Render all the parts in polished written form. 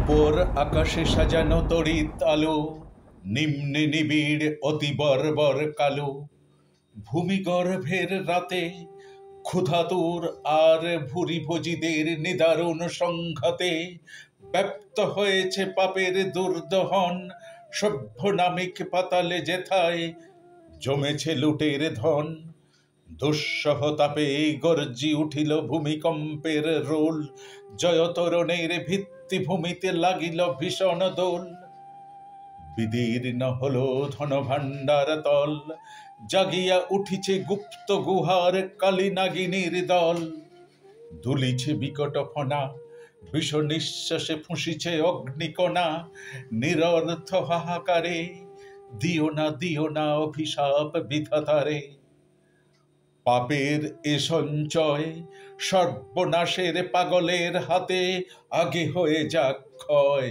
উপর আকাশে সাজানো তড়িৎ আলো, নিম্নে নিবিড় অতি বর্বর কালো। ভূমিগর্ভের রাতে ক্ষুধাতুর আর ভুরিভোজীদের নিদারুণ সংঘাতে ব্যপ্ত হয়েছে পাপের দুর্দহন। সভ্য নামিক পাতালে যেথায় জমেছে লুটের ধন। দুঃসহ তাপে গর্জি উঠিল ভূমিকম্পের রোল। জয়তরণের ভিত্তিভূমিতে লাগিল ভীষণ দোল। বিদীর্ণ হলো ধনভাণ্ডার তল, জাগিয়া উঠিছে গুপ্ত গুহার কালী নাগিনীর দল। দুলিছে বিকট ফনা, বিষ নিঃশ্বাসে ফুঁসিছে অগ্নিকণা। নিরর্থ হাহাকারে দিও না অভিশাপ বিধাতারে। পাপের এ সঞ্চয় সর্বনাশের পাগলের হাতে আগে হয়ে যাক ক্ষয়।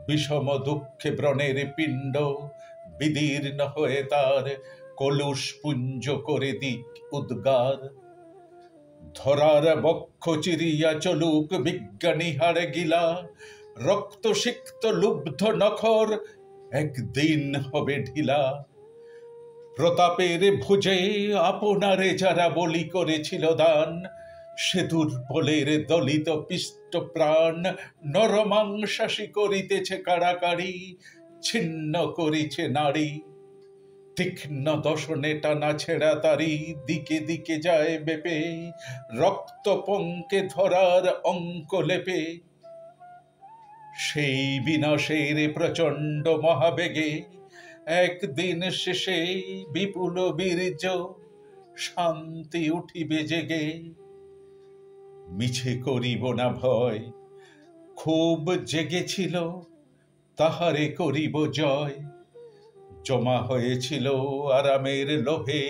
বিষম দুঃখে ব্রণের পিণ্ড বিদীর্ণ হয়ে তার কলুষ পুঞ্জ করে দিক উদ্গার। ধরার বক্ষ চিরিয়া চলুক বিজ্ঞানী হাড়ে গিলা, রক্ত সিক্ত লুব্ধ নখর একদিন হবে ঢিলা। প্রতাপের ভুজে আপনারে যারা বলি করেছিল দান, সে দুর্বলের দলিত পিষ্ট প্রাণ নরমাংসাশী করিতেছে কাড়াকাড়ি, ছিন্ন করিছে নারী। তীক্ষ্ণ দশনে টানা ছেঁড়া তারি দিকে দিকে যায় বেপে, রক্ত পঙ্কে ধরার অঙ্ক লেপে। সেই বিনাশের প্রচণ্ড মহাবেগে একদিন শেষে বিপুল বীর্য শান্তি উঠিবে জেগে। মিছে করিব না ভয়, খুব জেগেছিল তাহারে করিব জয়। জমা হয়েছিল আরামের লোভে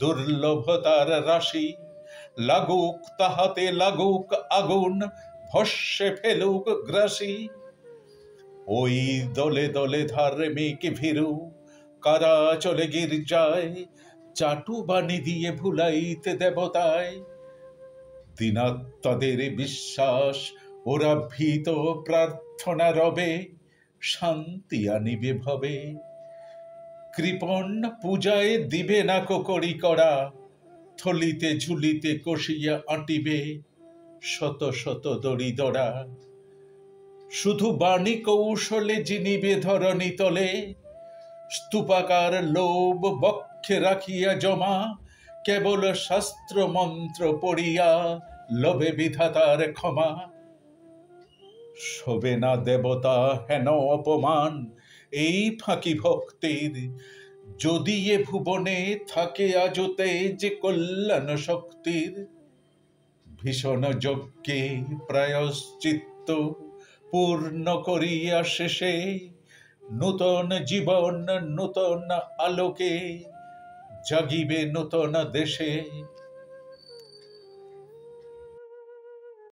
দুর্লভতার রাশি, লাগুক তাহাতে লাগুক আগুন, ভস্মে ফেলুক গ্রাসী। ওই দলে দলে ধার্মিক ভীরু কারা চলে গির্জায়, চাটু বাণী দিয়ে ভুলাইতে দেবতায়। দিনাত্মাদের বিশ্বাস ওরা ভীত প্রার্থনা রবে, শান্তি আনিবে ভবে। কৃপণ পূজায় দিবে না কড়ি করা, থলিতে ঝুলিতে কষিয়া আঁটিবে শত শত দড়িদড়া। শুধু বাণী কৌশলে জিনিবে ধরণী তলে, স্তূপাকার লোভ বক্ষে রাখিয়া জমা। কেবল শাস্ত্র মন্ত্র পড়িয়া লোভে বিধাতার ক্ষমা। শোবে না দেবতা হেন অপমান এই ফাঁকি ভক্তির, যদি এ ভুবনে থাকে আজতে যে কল্যাণ শক্তির। ভীষণ যজ্ঞে প্রায়শ্চিত্ত পূর্ণ করিয়া শেষে, নূতন জীবন নূতন আলোকে জাগিবে নূতন দেশে।